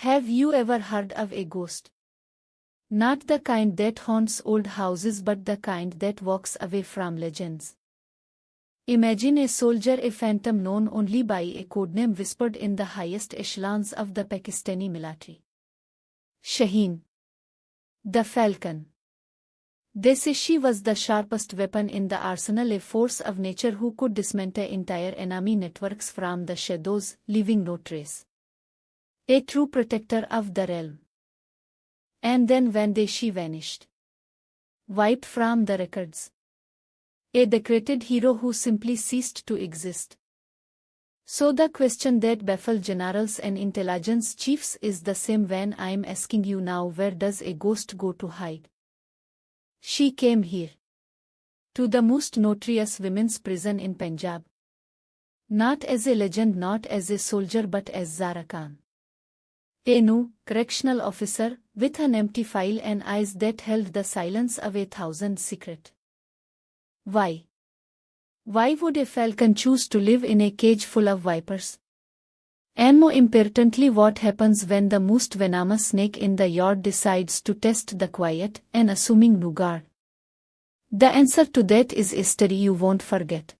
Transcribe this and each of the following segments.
Have you ever heard of a ghost? Not the kind that haunts old houses but the kind that walks away from legends. Imagine a soldier, a phantom known only by a codename whispered in the highest echelons of the Pakistani military. Shaheen. The Falcon. They say she was the sharpest weapon in the arsenal, a force of nature who could dismantle entire enemy networks from the shadows, leaving no trace. A true protector of the realm. And then one day she vanished. Wiped from the records. A decorated hero who simply ceased to exist. So the question that baffles generals and intelligence chiefs is the same one I'm asking you now: where does a ghost go to hide? She came here. To the most notorious women's prison in Punjab. Not as a legend, not as a soldier, but as Zara Khan. A new correctional officer, with an empty file and eyes that held the silence of 1,000 secrets. Why? Why would a falcon choose to live in a cage full of vipers? And more importantly, what happens when the most venomous snake in the yard decides to test the quiet and assuming new guard? The answer to that is a story you won't forget.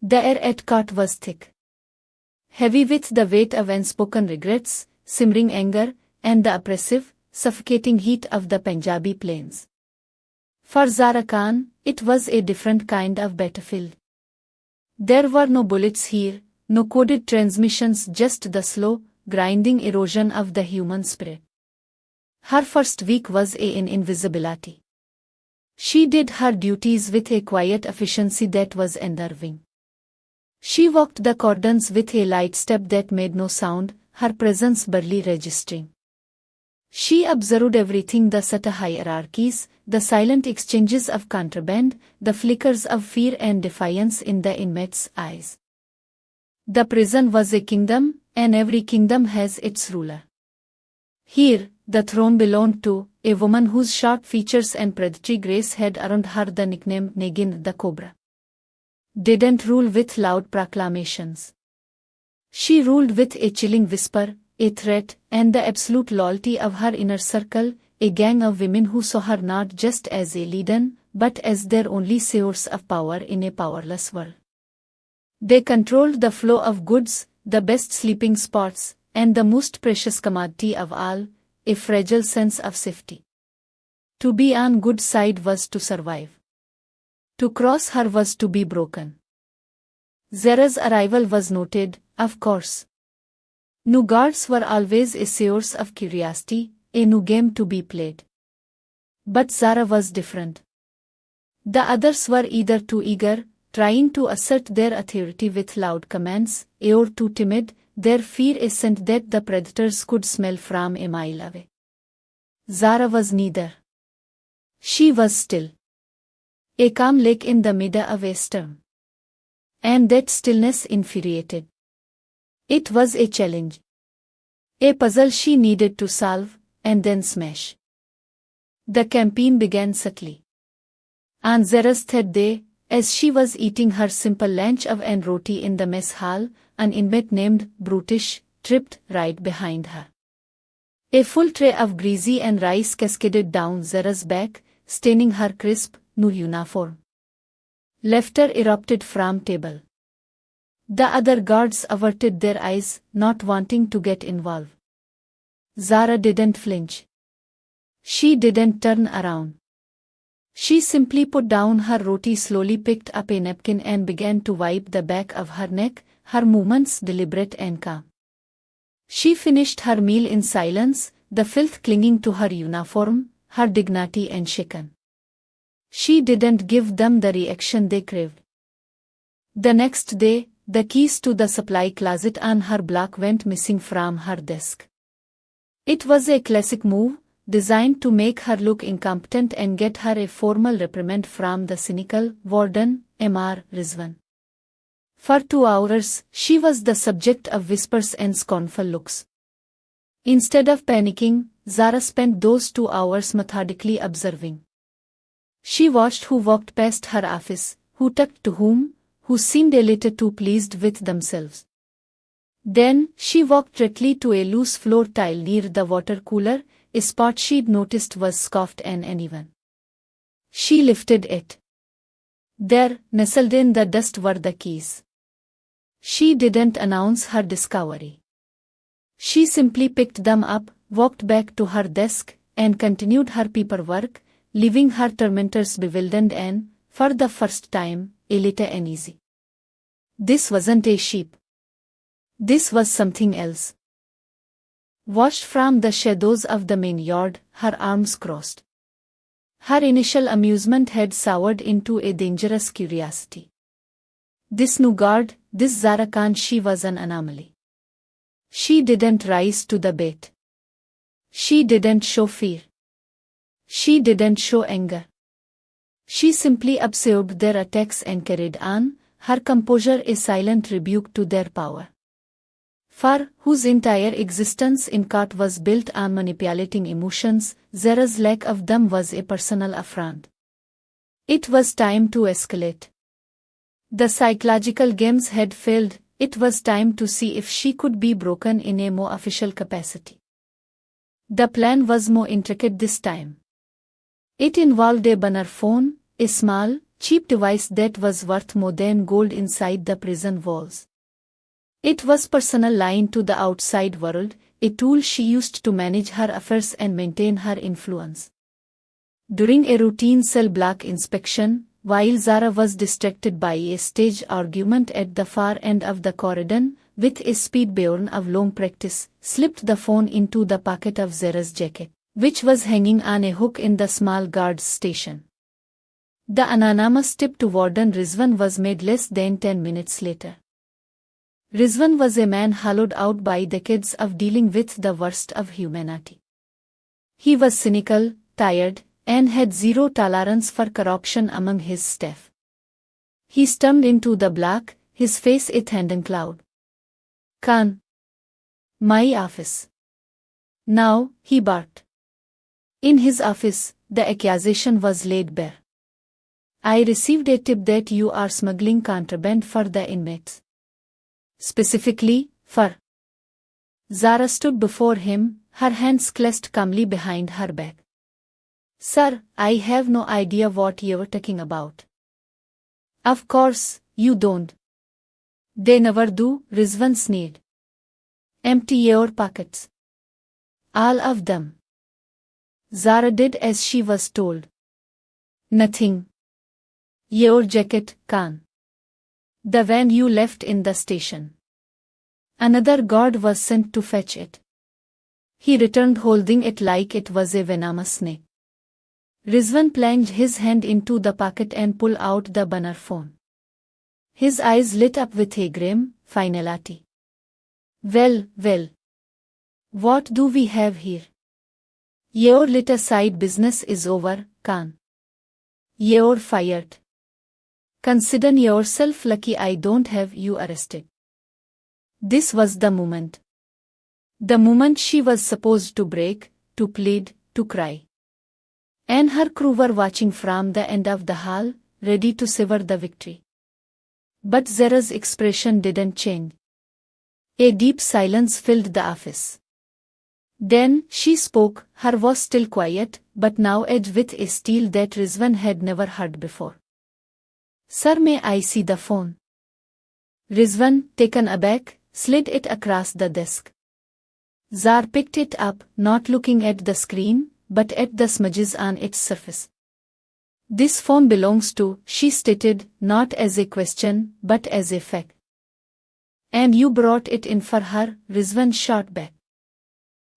The air at court was thick. Heavy with the weight of unspoken regrets, simmering anger, and the oppressive, suffocating heat of the Punjabi plains. For Zara Khan, it was a different kind of battlefield. There were no bullets here, no coded transmissions, just the slow, grinding erosion of the human spirit. Her first week was in invisibility. She did her duties with a quiet efficiency that was unnerving. She walked the cordons with a light step that made no sound, her presence barely registering. She observed everything: the subtle hierarchies, the silent exchanges of contraband, the flickers of fear and defiance in the inmates' eyes. The prison was a kingdom, and every kingdom has its ruler. Here, the throne belonged to a woman whose sharp features and predatory grace had earned her the nickname Nagin, the Cobra. Didn't rule with loud proclamations. She ruled with a chilling whisper, a threat, and the absolute loyalty of her inner circle, a gang of women who saw her not just as a leader, but as their only source of power in a powerless world. They controlled the flow of goods, the best sleeping spots, and the most precious commodity of all, a fragile sense of safety. To be on good side was to survive. To cross her was to be broken. Zara's arrival was noted, of course. New guards were always a source of curiosity, a new game to be played. But Zara was different. The others were either too eager, trying to assert their authority with loud commands, or too timid, their fear a scent that the predators could smell from a mile away. Zara was neither. She was still. A calm lake in the middle of a storm. And that stillness infuriated. It was a challenge. A puzzle she needed to solve, and then smash. The campaign began subtly. On Zara's third day, as she was eating her simple lunch of and roti in the mess hall, an inmate named Brutish tripped right behind her. A full tray of greasy and rice cascaded down Zara's back, staining her crisp, new uniform. Laughter erupted from table. The other guards averted their eyes, not wanting to get involved. Zara didn't flinch. She didn't turn around. She simply put down her roti, slowly picked up a napkin and began to wipe the back of her neck, her movements deliberate and calm. She finished her meal in silence, the filth clinging to her uniform, her dignity unshaken. She didn't give them the reaction they craved. The next day, the keys to the supply closet on her block went missing from her desk. It was a classic move, designed to make her look incompetent and get her a formal reprimand from the cynical warden, Mr. Rizwan. For 2 hours, she was the subject of whispers and scornful looks. Instead of panicking, Zara spent those 2 hours methodically observing. She watched who walked past her office, who talked to whom, who seemed a little too pleased with themselves. Then, she walked directly to a loose floor tile near the water cooler, a spot she'd noticed was scuffed and uneven. She lifted it. There, nestled in the dust were the keys. She didn't announce her discovery. She simply picked them up, walked back to her desk, and continued her paperwork, leaving her tormentors bewildered and, for the first time, a little uneasy. This wasn't a sheep. This was something else. Watched from the shadows of the main yard, her arms crossed. Her initial amusement had soured into a dangerous curiosity. This new guard, this Zara Khan, she was an anomaly. She didn't rise to the bait. She didn't show fear. She didn't show anger. She simply absorbed their attacks and carried on, her composure a silent rebuke to their power. For, whose entire existence in court was built on manipulating emotions, Zara's lack of them was a personal affront. It was time to escalate. The psychological games had failed, it was time to see if she could be broken in a more official capacity. The plan was more intricate this time. It involved a burner phone, a small, cheap device that was worth more than gold inside the prison walls. It was personal line to the outside world, a tool she used to manage her affairs and maintain her influence. During a routine cell block inspection, while Zara was distracted by a staged argument at the far end of the corridor, with a speed born of long practice, slipped the phone into the pocket of Zara's jacket, which was hanging on a hook in the small guard's station. The anonymous tip to Warden Rizwan was made less than 10 minutes later. Rizwan was a man hollowed out by decades of dealing with the worst of humanity. He was cynical, tired, and had zero tolerance for corruption among his staff. He stormed into the block, his face a thundercloud. "Khan. My office." "Now," he barked. In his office, the accusation was laid bare. "I received a tip that you are smuggling contraband for the inmates. Specifically, for..." Zara stood before him, her hands clasped calmly behind her back. "Sir, I have no idea what you're talking about." "Of course, you don't. They never do," Rizwan sneered. "Empty your pockets. All of them." Zara did as she was told. "Nothing. Your jacket, Khan. The van you left in the station. Another guard was sent to fetch it. He returned holding it like it was a venomous snake." Rizwan plunged his hand into the pocket and pulled out the burner phone. His eyes lit up with a grim finality. Well, well. What do we have here?" "Your little side business is over, Khan. You're fired. Consider yourself lucky I don't have you arrested." This was the moment. The moment she was supposed to break, to plead, to cry. And her crew were watching from the end of the hall, ready to savor the victory. But Zara's expression didn't change. A deep silence filled the office. Then, she spoke, her voice still quiet, but now edged with a steel that Rizwan had never heard before. "Sir, may I see the phone?" Rizwan, taken aback, slid it across the desk. Zara picked it up, not looking at the screen, but at the smudges on its surface. "This phone belongs to," she stated, not as a question, but as a fact. "And you brought it in for her?" Rizwan shot back.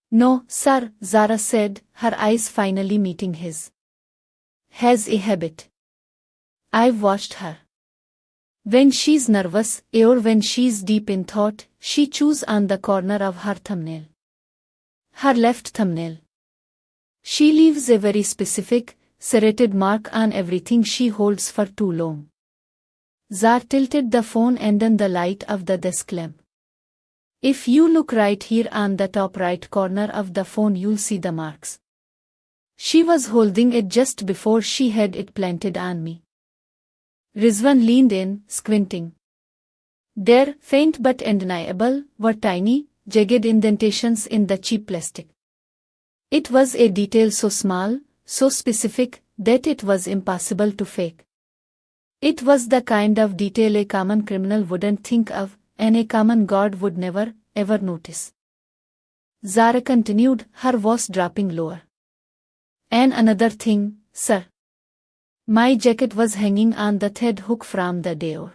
"No, sir," Zara said, her eyes finally meeting his. "Has a habit. I've watched her. When she's nervous, or when she's deep in thought, she chews on the corner of her thumbnail. Her left thumbnail. She leaves a very specific, serrated mark on everything she holds for too long." Zara tilted the phone under the light of the desk lamp. "If you look right here on the top right corner of the phone, you'll see the marks. She was holding it just before she had it planted on me." Rizwan leaned in, squinting. There, faint but undeniable, were tiny, jagged indentations in the cheap plastic. It was a detail so small, so specific, that it was impossible to fake. It was the kind of detail a common criminal wouldn't think of, and a common guard would never, ever notice. Zara continued, her voice dropping lower. And another thing, sir. My jacket was hanging on the thread hook from the door.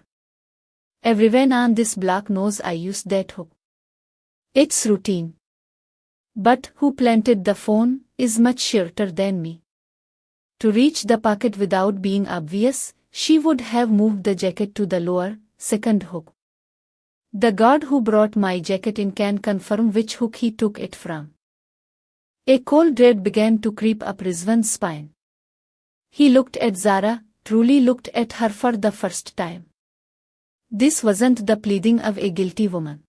Everyone on this block knows I used that hook. It's routine. But who planted the phone is much shorter than me. To reach the pocket without being obvious, she would have moved the jacket to the lower, second hook. The guard who brought my jacket in can confirm which hook he took it from. A cold dread began to creep up Rizwan's spine. He looked at Zara, truly looked at her for the first time. This wasn't the pleading of a guilty woman.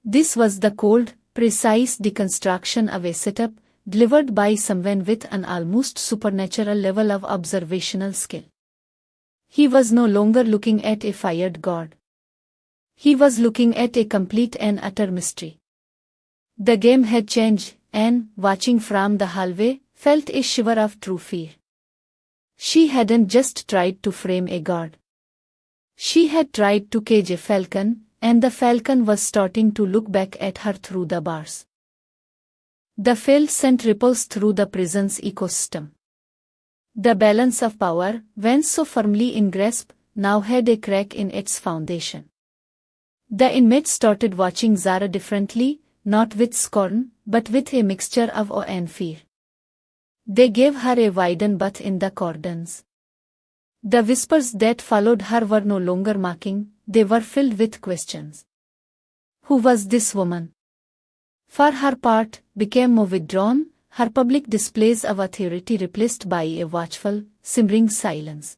This was the cold, precise deconstruction of a setup, delivered by someone with an almost supernatural level of observational skill. He was no longer looking at a fired guard. He was looking at a complete and utter mystery. The game had changed, and, watching from the hallway, felt a shiver of true fear. She hadn't just tried to frame a guard. She had tried to cage a falcon, and the falcon was starting to look back at her through the bars. The fail sent ripples through the prison's ecosystem. The balance of power, once so firmly in grasp, now had a crack in its foundation. The inmates started watching Zara differently, not with scorn, but with a mixture of awe and fear. They gave her a widened berth in the cordons. The whispers that followed her were no longer mocking, they were filled with questions. Who was this woman? For her part, became more withdrawn, her public displays of authority replaced by a watchful, simmering silence.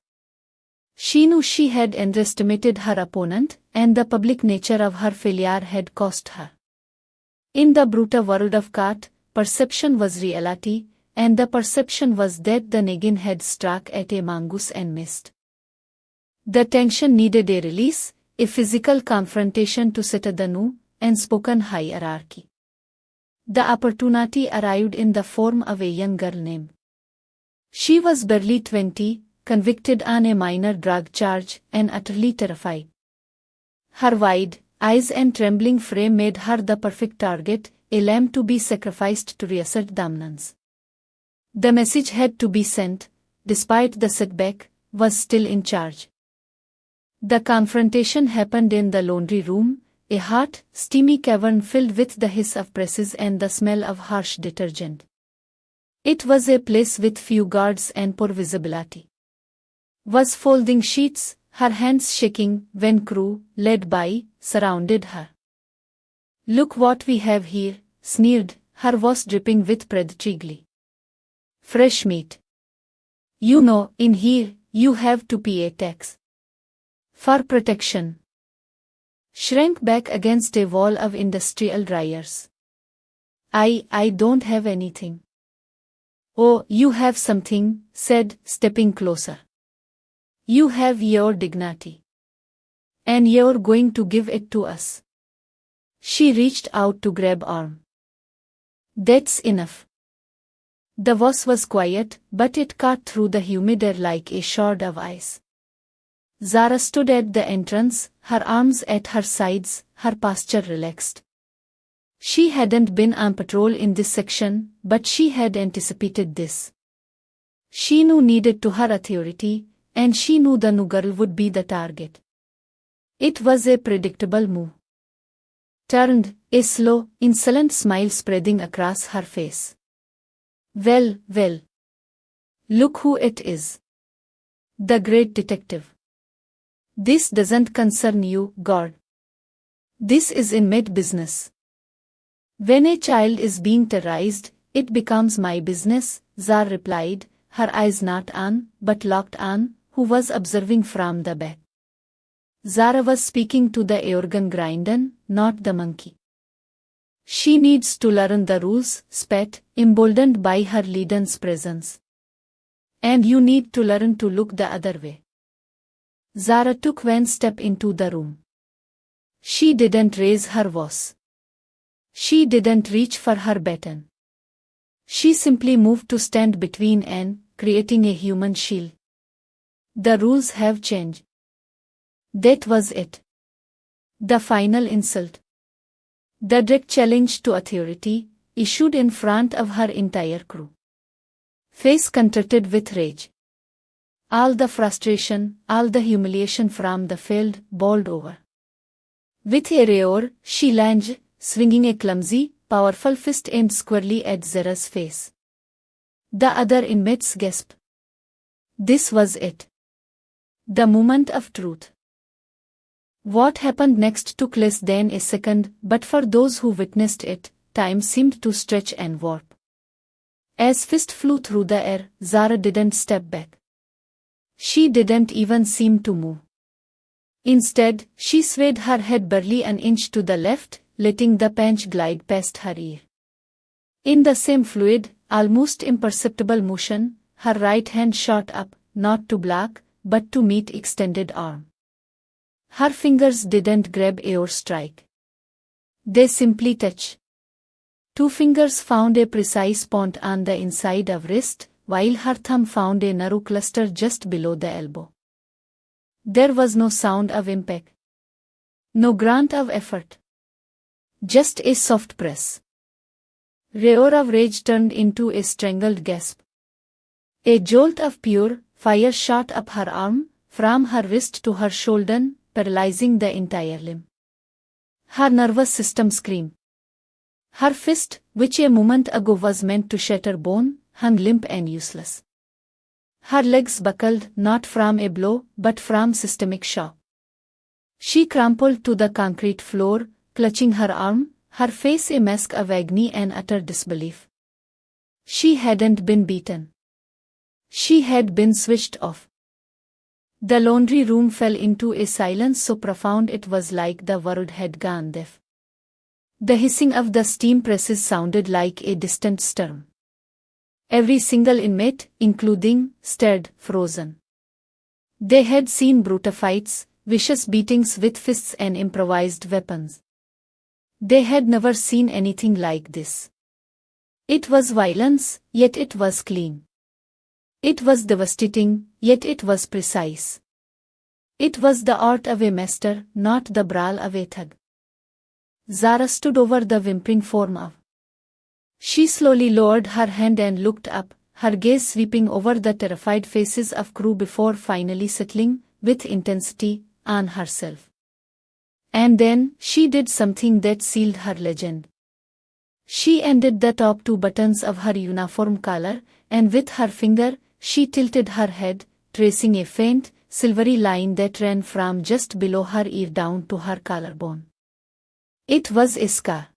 She knew she had underestimated her opponent, and the public nature of her failure had cost her. In the brutal world of Kat, perception was reality, and the perception was that the Nagin had struck at a mongoose and missed. The tension needed a release, a physical confrontation to settle the new, unspoken hierarchy. The opportunity arrived in the form of a young girl named. She was barely 20, convicted on a minor drug charge, and utterly terrified. Her wide eyes and trembling frame made her the perfect target, a lamb to be sacrificed to reassert dominance. The message had to be sent, despite the setback, was still in charge. The confrontation happened in the laundry room, a hot, steamy cavern filled with the hiss of presses and the smell of harsh detergent. It was a place with few guards and poor visibility. Was folding sheets, her hands shaking, when crew, led by, surrounded her. Look what we have here, sneered, her voice dripping with predatory glee. Fresh meat. You know, in here, you have to pay a tax. For protection. Shrank back against a wall of industrial dryers. I don't have anything. Oh, you have something, said, stepping closer. You have your dignity. And you're going to give it to us. She reached out to grab arm. That's enough. The voice was quiet, but it cut through the humid air like a shard of ice. Zara stood at the entrance, her arms at her sides, her posture relaxed. She hadn't been on patrol in this section, but she had anticipated this. She knew needed to her authority, and she knew the new girl would be the target. It was a predictable move. Turned, a slow, insolent smile spreading across her face. Well, well. Look who it is. The great detective. This doesn't concern you, God. This is inmate business. When a child is being terrorized, it becomes my business, Zara replied, her eyes not on, but locked on, who was observing from the back. Zara was speaking to the organ grinder, not the monkey. She needs to learn the rules, spat, emboldened by her leader's presence. And you need to learn to look the other way. Zara took one step into the room. She didn't raise her voice. She didn't reach for her baton. She simply moved to stand between and creating a human shield. The rules have changed. That was it. The final insult. The direct challenge to authority, issued in front of her entire crew. Face contorted with rage. All the frustration, all the humiliation from the field bowled over. With a roar, she lunged, swinging a clumsy, powerful fist aimed squarely at Zara's face. The other inmates gasped. This was it. The moment of truth. What happened next took less than a second, but for those who witnessed it, time seemed to stretch and warp. As fist flew through the air, Zara didn't step back. She didn't even seem to move. Instead, she swayed her head barely an inch to the left, letting the punch glide past her ear. In the same fluid, almost imperceptible motion, her right hand shot up, not to block, but to meet extended arm. Her fingers didn't grab or strike. They simply touched. Two fingers found a precise point on the inside of wrist, while her thumb found a narrow cluster just below the elbow. There was no sound of impact. No grunt of effort. Just a soft press. Roar of rage turned into a strangled gasp. A jolt of pure fire shot up her arm, from her wrist to her shoulder, paralyzing the entire limb. Her nervous system screamed. Her fist, which a moment ago was meant to shatter bone, hung limp and useless. Her legs buckled, not from a blow, but from systemic shock. She crumpled to the concrete floor, clutching her arm, her face a mask of agony and utter disbelief. She hadn't been beaten. She had been switched off. The laundry room fell into a silence so profound it was like the world had gone deaf. The hissing of the steam presses sounded like a distant storm. Every single inmate, including, stared, frozen. They had seen brutal fights, vicious beatings with fists and improvised weapons. They had never seen anything like this. It was violence, yet it was clean. It was devastating, yet it was precise. It was the art of a master, not the brawl of a thug. Zara stood over the whimpering form of. She slowly lowered her hand and looked up, her gaze sweeping over the terrified faces of crew before finally settling, with intensity, on herself. And then, she did something that sealed her legend. She undid the top two buttons of her uniform collar, and with her finger, she tilted her head, tracing a faint, silvery line that ran from just below her ear down to her collarbone. It was a scar.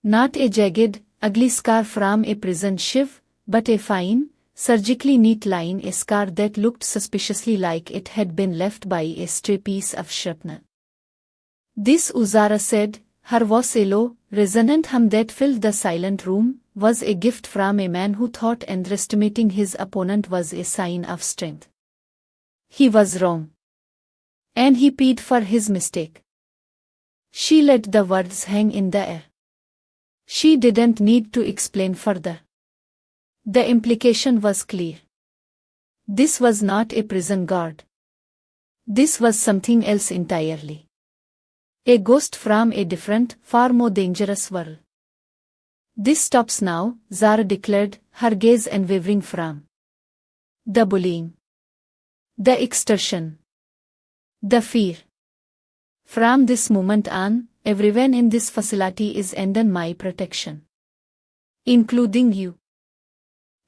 Not a jagged, ugly scar from a prison shiv, but a fine, surgically neat line, a scar that looked suspiciously like it had been left by a stray piece of shrapnel. This, Zara said, her voice a low, resonant hum that filled the silent room, was a gift from a man who thought underestimating his opponent was a sign of strength. He was wrong. And he paid for his mistake. She let the words hang in the air. She didn't need to explain further. The implication was clear. This was not a prison guard. This was something else entirely. A ghost from a different, far more dangerous world. This stops now, Zara declared, her gaze unwavering from the bullying, the extortion, the fear. From this moment on, everyone in this facility is under my protection. Including you.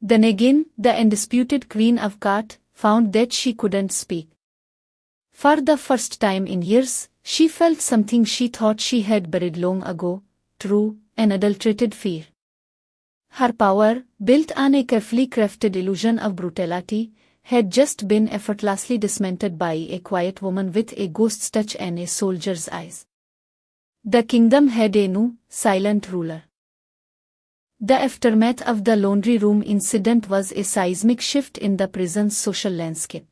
The Nagin, the undisputed queen of Khat, found that she couldn't speak. For the first time in years, she felt something she thought she had buried long ago, true, unadulterated fear. Her power, built on a carefully crafted illusion of brutality, had just been effortlessly dismantled by a quiet woman with a ghost's touch and a soldier's eyes. The kingdom had a new, silent ruler. The aftermath of the laundry room incident was a seismic shift in the prison's social landscape.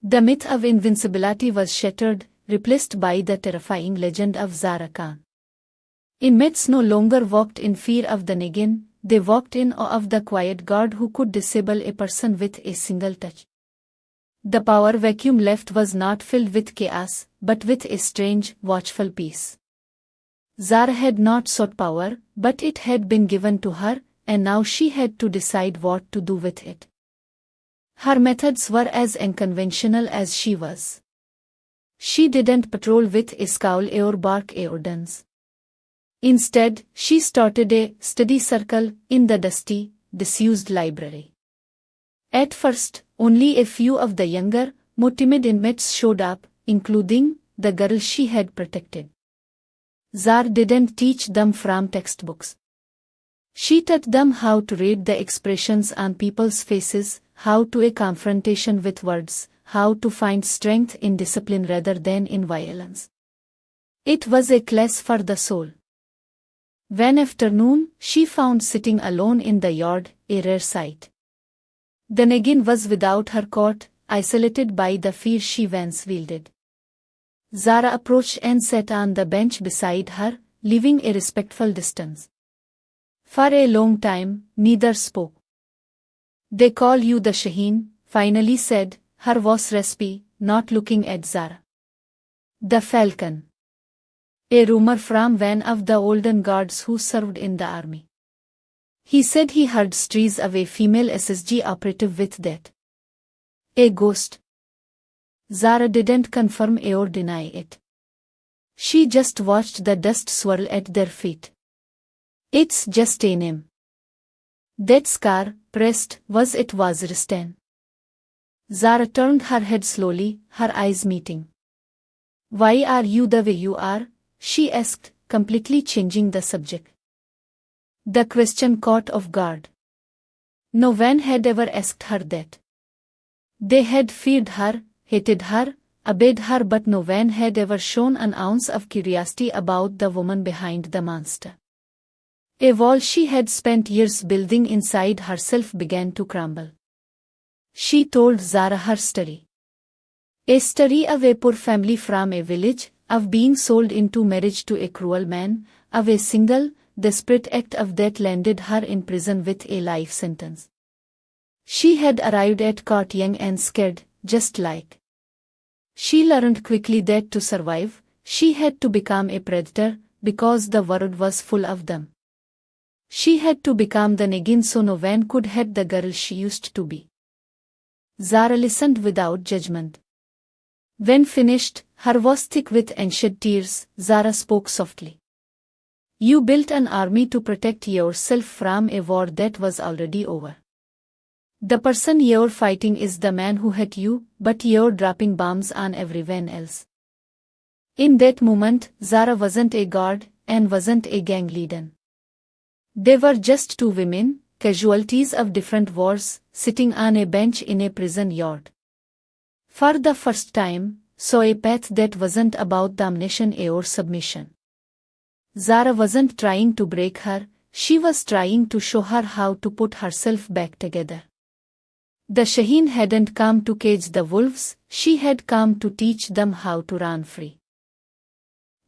The myth of invincibility was shattered, replaced by the terrifying legend of Zara Khan. Inmates no longer walked in fear of the Nagin, they walked in awe of the quiet guard who could disable a person with a single touch. The power vacuum left was not filled with chaos, but with a strange, watchful peace. Zara had not sought power, but it had been given to her, and now she had to decide what to do with it. Her methods were as unconventional as she was. She didn't patrol with a scowl or bark a orders. Instead, she started a study circle in the dusty, disused library. At first, only a few of the younger, more timid inmates showed up, including the girl she had protected. Zara didn't teach them from textbooks. She taught them how to read the expressions on people's faces, how to a confrontation with words, how to find strength in discipline rather than in violence. It was a class for the soul. One afternoon, she found sitting alone in the yard, a rare sight. The Nagin was without her coat, isolated by the fear she once wielded. Zara approached and sat on the bench beside her, leaving a respectful distance. For a long time, neither spoke. "They call you the Shaheen," finally said, her voice raspy, not looking at Zara. "The Falcon. A rumor from one of the olden guards who served in the army. He said he heard stories of a female SSG operative with that. A ghost." Zara didn't confirm or deny it. She just watched the dust swirl at their feet. "It's just a name. That scar, pressed, was Waziristan." Zara turned her head slowly, her eyes meeting. "Why are you the way you are?" she asked, completely changing the subject. The question caught off guard. No one had ever asked her that. They had feared her, hated her, obeyed her, but no one had ever shown an ounce of curiosity about the woman behind the monster. A wall she had spent years building inside herself began to crumble. She told Zara her story. A story of a poor family from a village, of being sold into marriage to a cruel man, of a single, desperate act of that landed her in prison with a life sentence. She had arrived at court young and scared, just like. She learned quickly that to survive, she had to become a predator, because the world was full of them. She had to become the Nagin so no one could hurt the girl she used to be. Zara listened without judgment. When finished, her voice thick with unshed tears, Zara spoke softly. "You built an army to protect yourself from a war that was already over. The person you're fighting is the man who hurt you, but you're dropping bombs on everyone else." In that moment, Zara wasn't a guard, and wasn't a gang leader. They were just two women, casualties of different wars, sitting on a bench in a prison yard. For the first time, saw a path that wasn't about domination or submission. Zara wasn't trying to break her, she was trying to show her how to put herself back together. The Shaheen hadn't come to cage the wolves, she had come to teach them how to run free.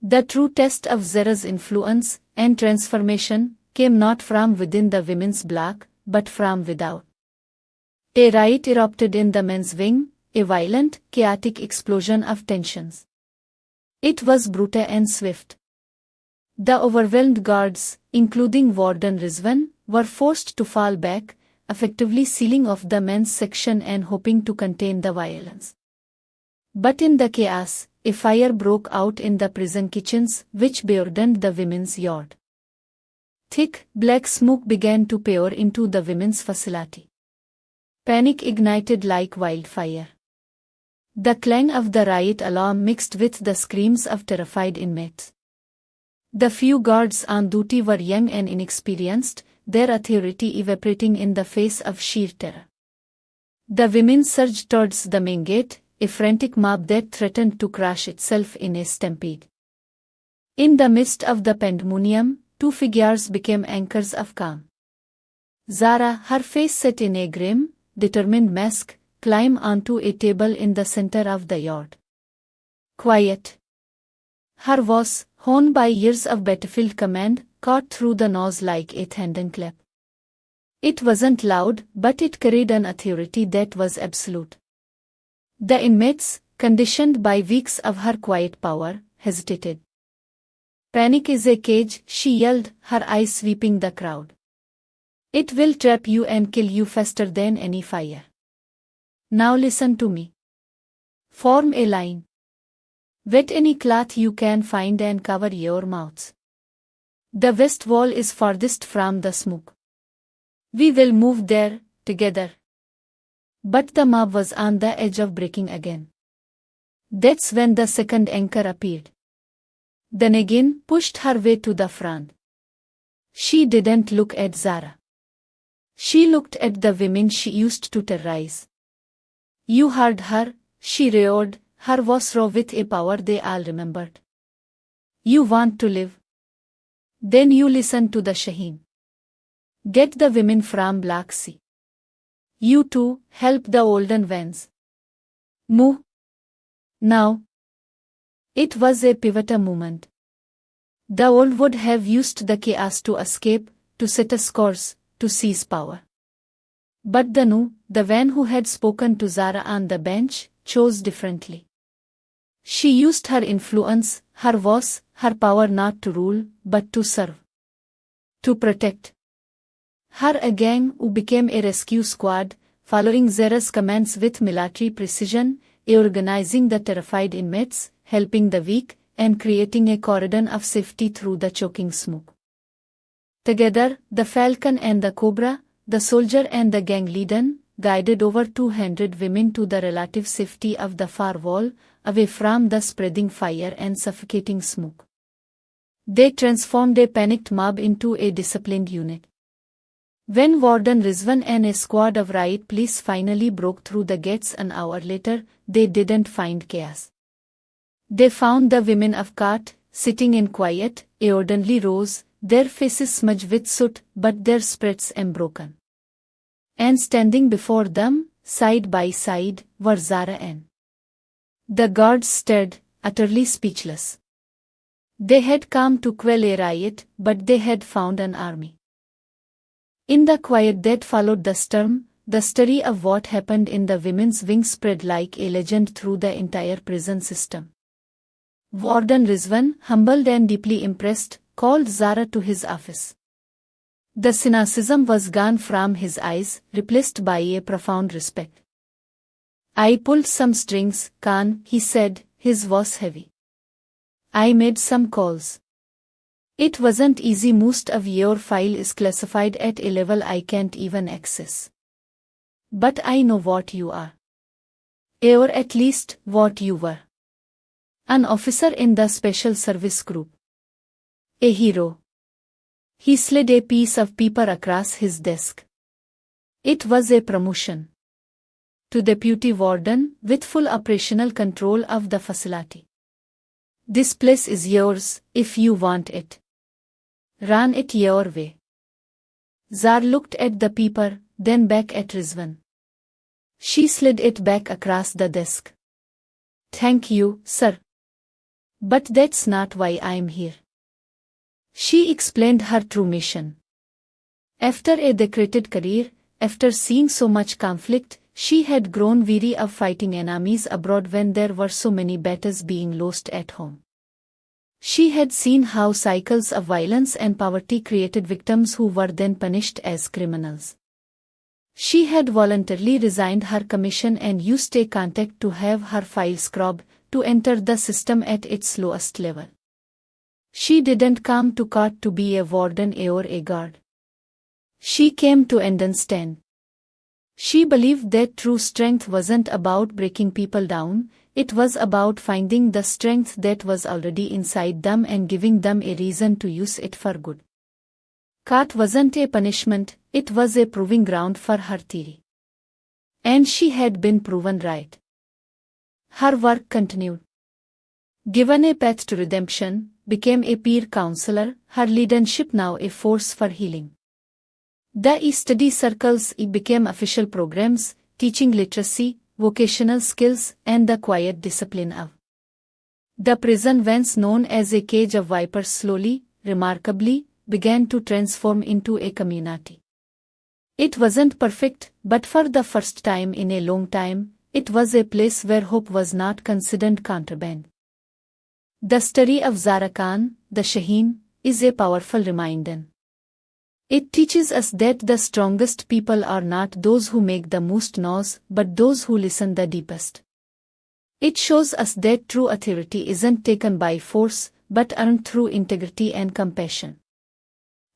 The true test of Zara's influence and transformation came not from within the women's block, but from without. A riot erupted in the men's wing, a violent, chaotic explosion of tensions. It was brutal and swift. The overwhelmed guards, including Warden Rizwan, were forced to fall back, effectively sealing off the men's section and hoping to contain the violence. But in the chaos, a fire broke out in the prison kitchens, which burdened the women's yard. Thick, black smoke began to pour into the women's facility. Panic ignited like wildfire. The clang of the riot alarm mixed with the screams of terrified inmates. The few guards on duty were young and inexperienced, their authority evaporating in the face of sheer terror. The women surged towards the main gate, a frantic mob that threatened to crush itself in a stampede. In the midst of the pandemonium, two figures became anchors of calm. Zara, her face set in a grim, determined mask, climbed onto a table in the center of the yard. Quiet. Her voice, honed by years of battlefield command, cut through the noise like a thunderclap. It wasn't loud, but it carried an authority that was absolute. The inmates, conditioned by weeks of her quiet power, hesitated. Panic is a cage, she yelled, her eyes sweeping the crowd. It will trap you and kill you faster than any fire. Now listen to me. Form a line. Wet any cloth you can find and cover your mouths. The west wall is farthest from the smoke. We will move there, together. But the mob was on the edge of breaking again. That's when the second anchor appeared. The Nagin pushed her way to the front. She didn't look at Zara. She looked at the women she used to terrorize. You heard her, she roared, her voice raw with a power they all remembered. You want to live? Then you listen to the Shaheen. Get the women from Black Sea. You too, help the olden ones. Move. Now. It was a pivotal moment. The old would have used the chaos to escape, to set a course, to seize power. But the new, the one who had spoken to Zara on the bench, chose differently. She used her influence, her voice, her power not to rule, but to serve. To protect. Her a gang who became a rescue squad, following Zara's commands with military precision, organizing the terrified inmates, helping the weak, and creating a cordon of safety through the choking smoke. Together, the Falcon and the Cobra, the soldier and the gang leader, guided over 200 women to the relative safety of the far wall, away from the spreading fire and suffocating smoke. They transformed a panicked mob into a disciplined unit. When Warden Rizwan and a squad of riot police finally broke through the gates an hour later, they didn't find chaos. They found the women of Khat, sitting in quiet, orderly rows, their faces smudged with soot but their spirits unbroken. And standing before them, side by side, were Zara and the guards stared, utterly speechless. They had come to quell a riot, but they had found an army. In the quiet that followed the storm, the story of what happened in the women's wing spread like a legend through the entire prison system. Warden Rizwan, humbled and deeply impressed, called Zara to his office. The cynicism was gone from his eyes, replaced by a profound respect. I pulled some strings, Khan, he said, his voice heavy. I made some calls. It wasn't easy. Most of your file is classified at a level I can't even access. But I know what you are. Or at least, what you were. An officer in the Special Service Group. A hero. He slid a piece of paper across his desk. It was a promotion. To Deputy Warden, with full operational control of the facility. This place is yours, if you want it. Run it your way. Zara looked at the paper, then back at Rizwan. She slid it back across the desk. Thank you, sir. But that's not why I'm here. She explained her true mission. After a decorated career, after seeing so much conflict, she had grown weary of fighting enemies abroad when there were so many battles being lost at home. She had seen how cycles of violence and poverty created victims who were then punished as criminals. She had voluntarily resigned her commission and used a contact to have her file scrubbed, to enter the system at its lowest level. She didn't come to court to be a warden or a guard. She came to understand. She believed that true strength wasn't about breaking people down, it was about finding the strength that was already inside them and giving them a reason to use it for good. Court wasn't a punishment, it was a proving ground for her theory. And she had been proven right. Her work continued. Given a path to redemption, became a peer counselor, her leadership now a force for healing. The study circles became official programs, teaching literacy, vocational skills, and the quiet discipline of The prison once known as a cage of vipers slowly, remarkably, began to transform into a community. It wasn't perfect, but for the first time in a long time, it was a place where hope was not considered contraband. The story of Zara Khan, the Shaheen, is a powerful reminder. It teaches us that the strongest people are not those who make the most noise, but those who listen the deepest. It shows us that true authority isn't taken by force, but earned through integrity and compassion.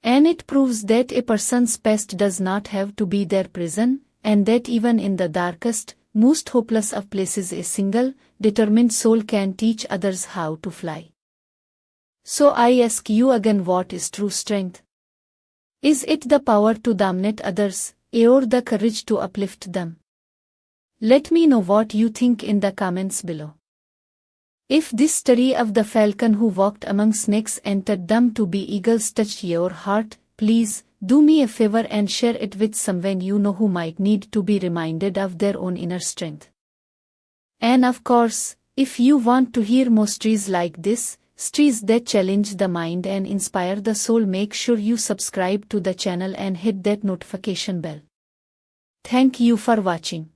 And it proves that a person's past does not have to be their prison, and that even in the darkest, most hopeless of places a single, determined soul can teach others how to fly. So I ask you again, what is true strength? Is it the power to dominate others, or the courage to uplift them? Let me know what you think in the comments below. If this story of the falcon who walked among snakes and taught them to be eagles touched your heart, please do me a favor and share it with someone you know who might need to be reminded of their own inner strength. And of course, if you want to hear more stories like this, stories that challenge the mind and inspire the soul, make sure you subscribe to the channel and hit that notification bell. Thank you for watching.